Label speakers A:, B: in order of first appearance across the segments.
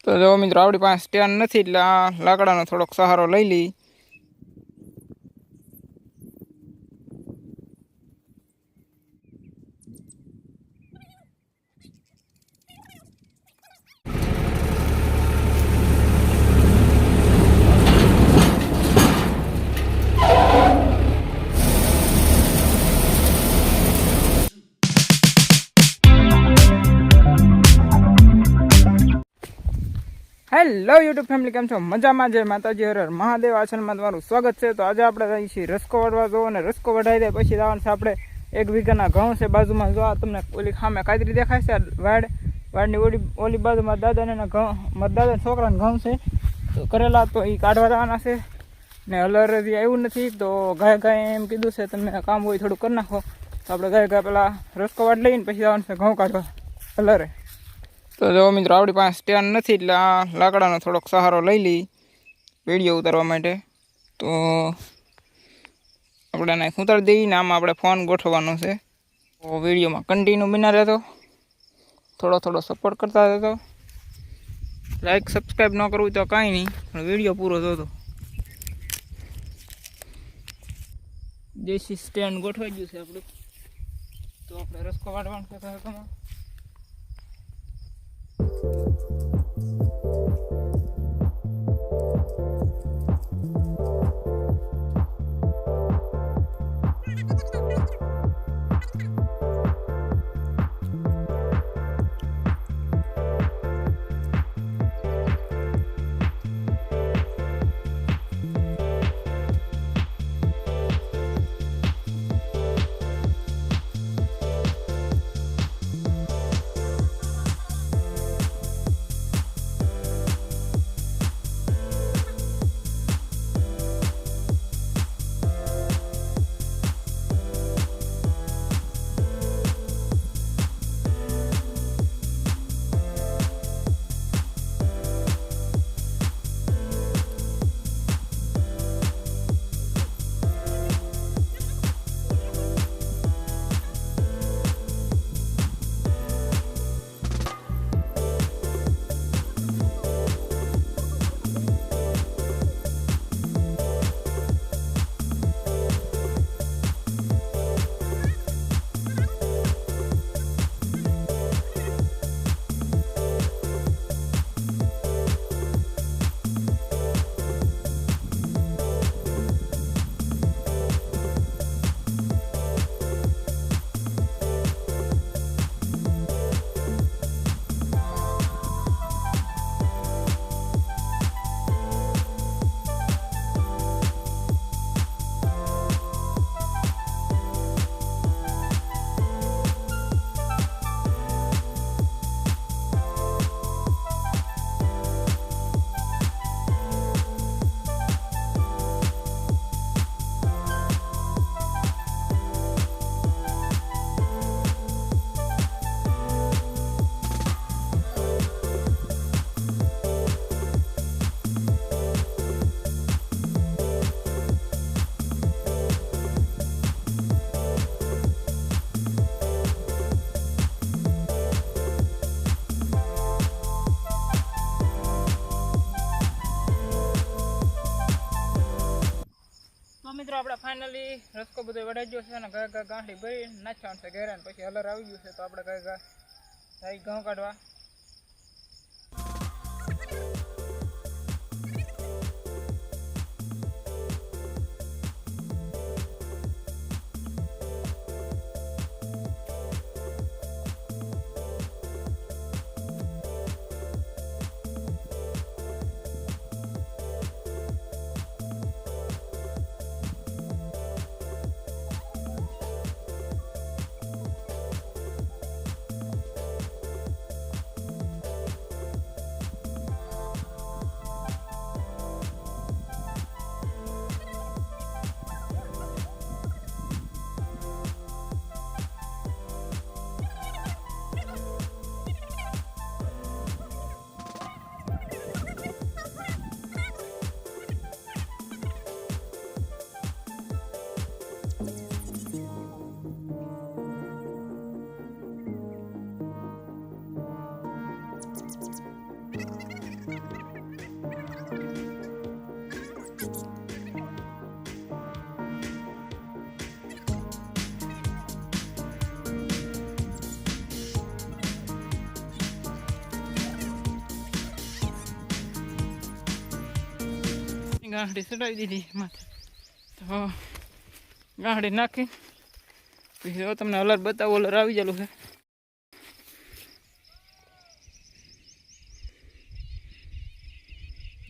A: તો જો મિત્રો આપણી પાસે સ્ટેન્ડ નથી એટલે આ લાકડાનો થોડોક સહારો લઈ લઈ. હેલો યુટ્યુબ ફેમિલી, કેમ છો? મજામાં? જય માતાજી, હર હર મહાદેવ. આ ચેનલમાં તમારું સ્વાગત છે. તો આજે આપણે જઈએ છીએ રસકો વઢવા. જો અને રસકો વઢાઈ દે પછી જવાનું છે આપણે 1 વીઘાના ઘઉં છે બાજુમાં. જો આ તમને ઓલી સામે કાતરી દેખાય છે, વાડની ઓલી બાજુમાં દાદાને ઘઉં, મારા દાદા છોકરાને ઘઉં છે તો કરેલા, તો એ કાઢવા જવાના છે ને. હલર હજી આવ્યું નથી તો ગાય એમ કીધું છે તમે કામ હોય થોડું કરી નાખો. તો આપણે ગાય પેલા રસકો વાડ લઈને પછી જવાનું છે ઘઉં કાઢવા હલરે. તો જો મિત્રો આપણી પાસે સ્ટેન્ડ નથી એટલે આ લાકડાનો થોડોક સહારો લઈ લઈ વિડીયો ઉતારવા માટે. તો આપણે એને ઉતારી દઈએ. આમાં આપણે ફોન ગોઠવવાનો છે. તો વિડીયોમાં કન્ટિન્યુ બના રહેતો, થોડો સપોર્ટ કરતા રહેતો. લાઈક સબસ્ક્રાઈબ ન કરવું તો કાંઈ નહીં, પણ વિડીયો પૂરો જોતો. દેશી સ્ટેન્ડ ગોઠવાઈ ગયું છે આપણું. તો આપણે રસકો વાળવાનું છે તરતમાં. મિત્રો આપણે ફાઇનલી રસકો બધો વઢાઈ ગયો છે અને ગાંઠી ભરી નાખવાનું છે ઘેરા. પછી હલર આવી ગયું છે તો આપણે ઘઉં કાઢવા. ગાંઠડી ચડાવી દીધી માથે તો ગાંઠડી નાખી પછી જો તમને અલર બતાવો, અલર આવી ગયેલું છે.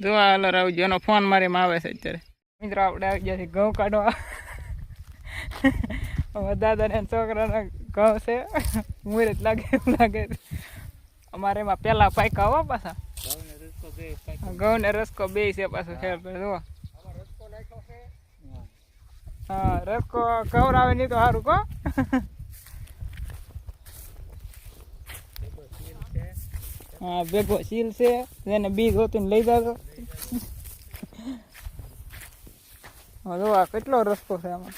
A: જો આ અલર આવી ગયો, એનો ફોન મારીમાં આવે છે અત્યારે. મિત્રો આપણે આવી ગયા છે ઘઉં કાઢવા. દાદાને છોકરાના ઘઉં છે, મુહૂર્ત લાગે એવું લાગે. અમારે એમાં પેલા પાયકા હો પાછા ઘઉં ને રસકો બે છે પાછો ખેર જો. હા રસકો ખવડાવે નહીં તો સારું કહો. હા ભેગો સીલ છે, એને બીજ હોતું લઈ જાજો. જો આ કેટલો રસ્તો છે આમાં.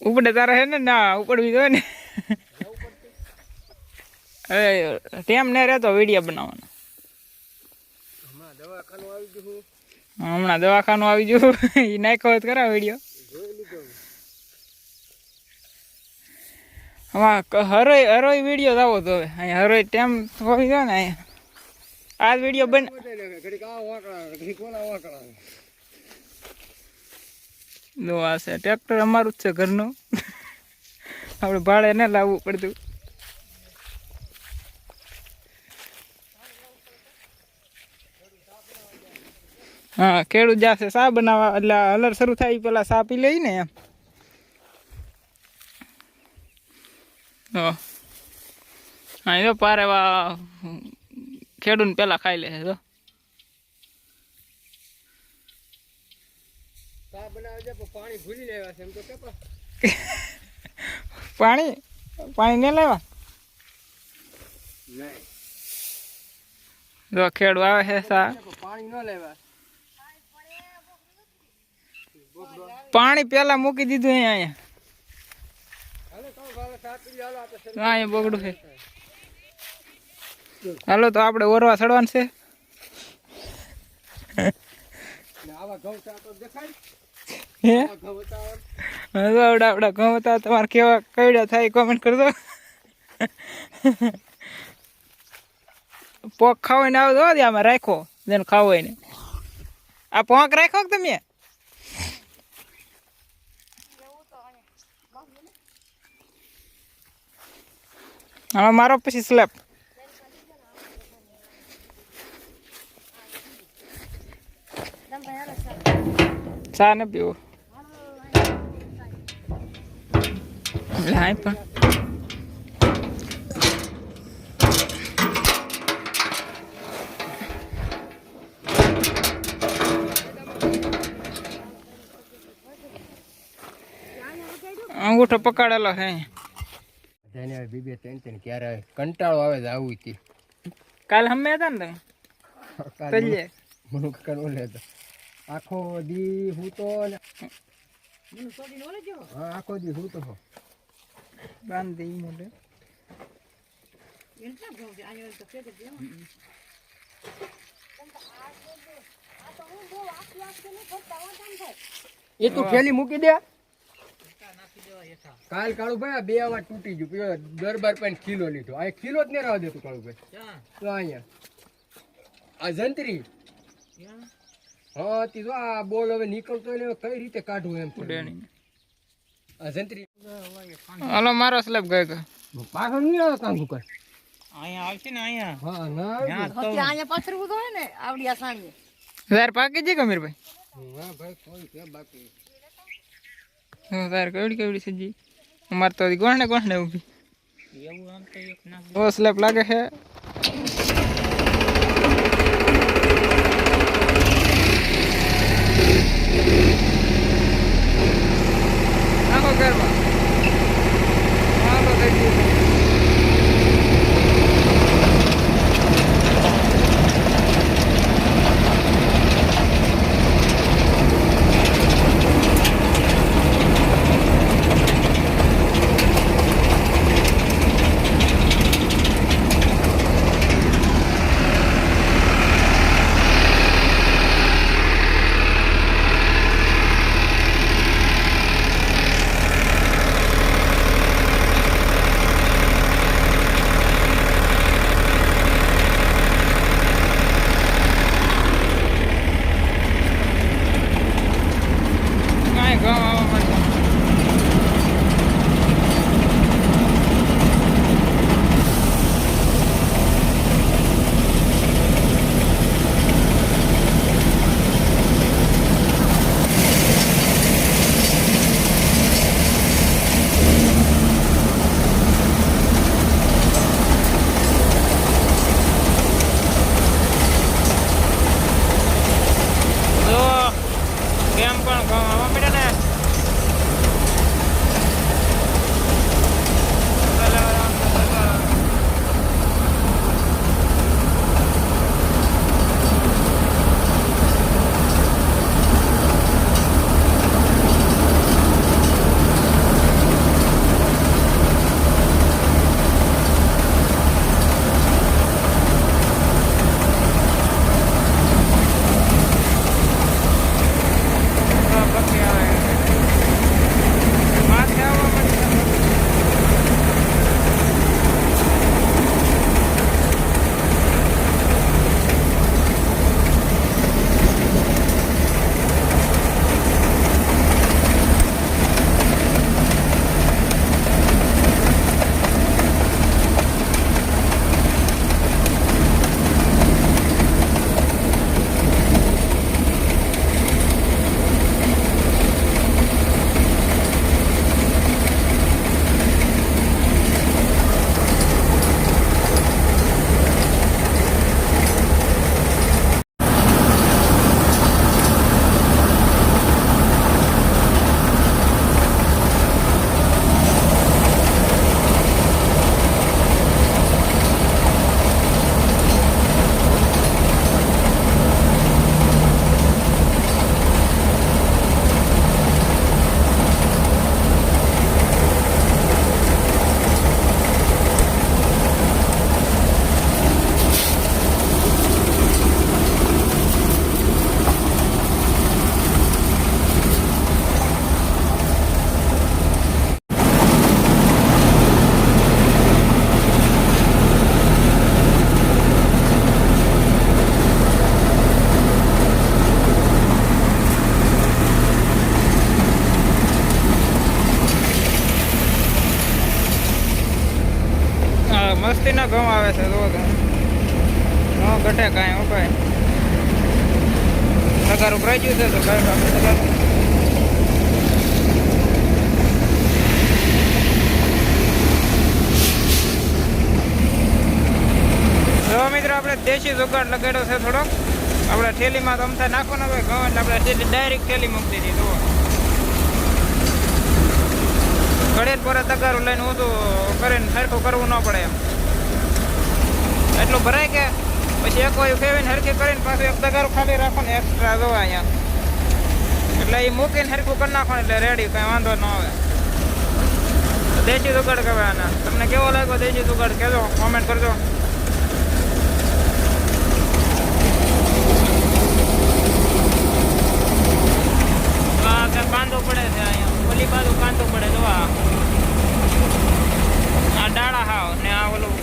A: ઉપડે તારે હે ને ના ઉપડવી જોઈએ ને. ટેમ ને રહેતો વિડીયો બનાવવાનો. હમણાં દવાખાનું આવી ગયું. એ નાખ્યો જ કરા વિડીયો. હરોય હરોય વિડીયો આવો તો હવે અહીંયા હરોય ટેમ હોવી જોઈએ ને. અહીંયા આ વિડીયો બન દો આ છે ટ્રેક્ટર અમારું જ છે ઘરનું. આપણે ભાડે ને લાવવું પડતું. હા ખેડૂત જશે ચા બનાવવા, એટલે અલર શરૂ થાય પેલા ચા પી લઈ ને એમ. હા એ પારે ખેડૂત પેલા ખાઈ લે તો પાણી પાણી ને લેવા જો ખેડૂ આવે છે સા પાણી ન લેવા. પાણી પેલા મૂકી દીધું અહીંયા. અહીંયા બગડું છે. હાલો તો આપણે ઓરવા ચડવાનું છે. આવડા ઘઉં હતા તમારે કેવા કઈડા થાય કોમેન્ટ કરજો. પોક ખાવો ને આવજો આમાં રાખો જેને ખાવો હોય ને. આ પોક રાખો કે તમે આમાં મારો પછી સ્લેબ ચા ને પીવો લાય પણ અંગૂઠો પકડેલો હે. બીબે ટેન્શન ક્યારે કંટાળો આવે છે આવું થી. કાલ હમે હતા ને તમે મને કનો લેતો આખો દી હું તો હા આખો દી હું તો બાંધી મોઢે એ તું ખેલી મૂકી દે. કાલ કાળુભાઈ 2 વાર તૂટી ગયું. દરબાર પણ કિલો લીધો. આ કિલો જ નહીં રહેવા દેતું કાળુભાઈ. તો અહીંયા આ જંત્રી હા તી આ બોલ હવે નીકળતો ને કઈ રીતે કાઢવું એમ આ જંત્રી. હાલો મારો સ્લેબ ગયો પાછો નહીં આવે કામ કર અહીંયા આવશે ને અહીંયા હા ના અહીંયા પાછળ ઉભો હોય ને આવડી આ સામે યાર પાકી છે કમીરભાઈ. હા ભાઈ કોઈ કે બાકી તાર કેવડી કેવડી સજી અમારે તો ગોઠને ગોઠને ઊભી એવું આમ તો એક ના બહુ સ્લેબ લાગે છે. આખો ઘરમાં આખો થઈ ગયું. મસ્તીના ઘઉં આવે છે જો તમે ઘઉં ઘટે કાંઈ હું કાંઈ તગારું ભરાઈ ગયું છે તો કાંઈ આપણે તગારું જો મિત્રો આપણે દેશી જુગાડ લગાડ્યો છે થોડોક આપણે થેલીમાં તો અમથા નાખવાના હોય ઘઉં એટલે આપણે ડાયરેક્ટ થેલી મૂકી દીધી જુઓ ઘડે પર તગારું લઈને ઊંધું કરીને સરખું કરવું ન પડે એમ એટલું ભરાય કે પછી એક વાયુ ફેવીને હરખી કરીને પાછું એક તગારું ખાલી રાખવાનું એક્સ્ટ્રા જોવા અહીંયા એટલે એ મૂકીને હરખું કરી નાખવાનું એટલે રેડી કંઈ વાંધો ન આવે દેશી જુગાડ કહેવાય આના તમને કેવો લાગ્યો દેશી જુગાડ કહેજો કોમેન્ટ કરજો કાંદો પડે છે અહીંયા ઓલી બાજુ કાંદો પડે જો આ ડાળા હાવ ને આ ઓલું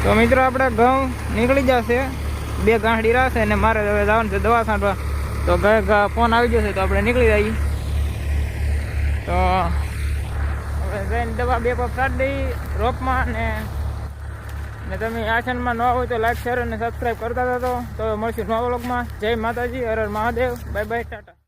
A: તો મિત્રો આપણે ઘઉં નીકળી જશે 2 ગાંઠડી રહેશે અને મારે હવે જવાનું છે દવા છાંટવા તો ફોન આવી જશે તો આપણે નીકળી જઈએ તો હવે જઈને દવા 2 પગ છાંટી દઈ રોપમાં ને તમે આ ચેનલમાં નવા હોય તો લાઈક શેર અને સબસ્ક્રાઈબ કરતા હતા તો મળશું નવા વ્લોગમાં જય માતાજી હર હર મહાદેવ બાય બાય ટાટા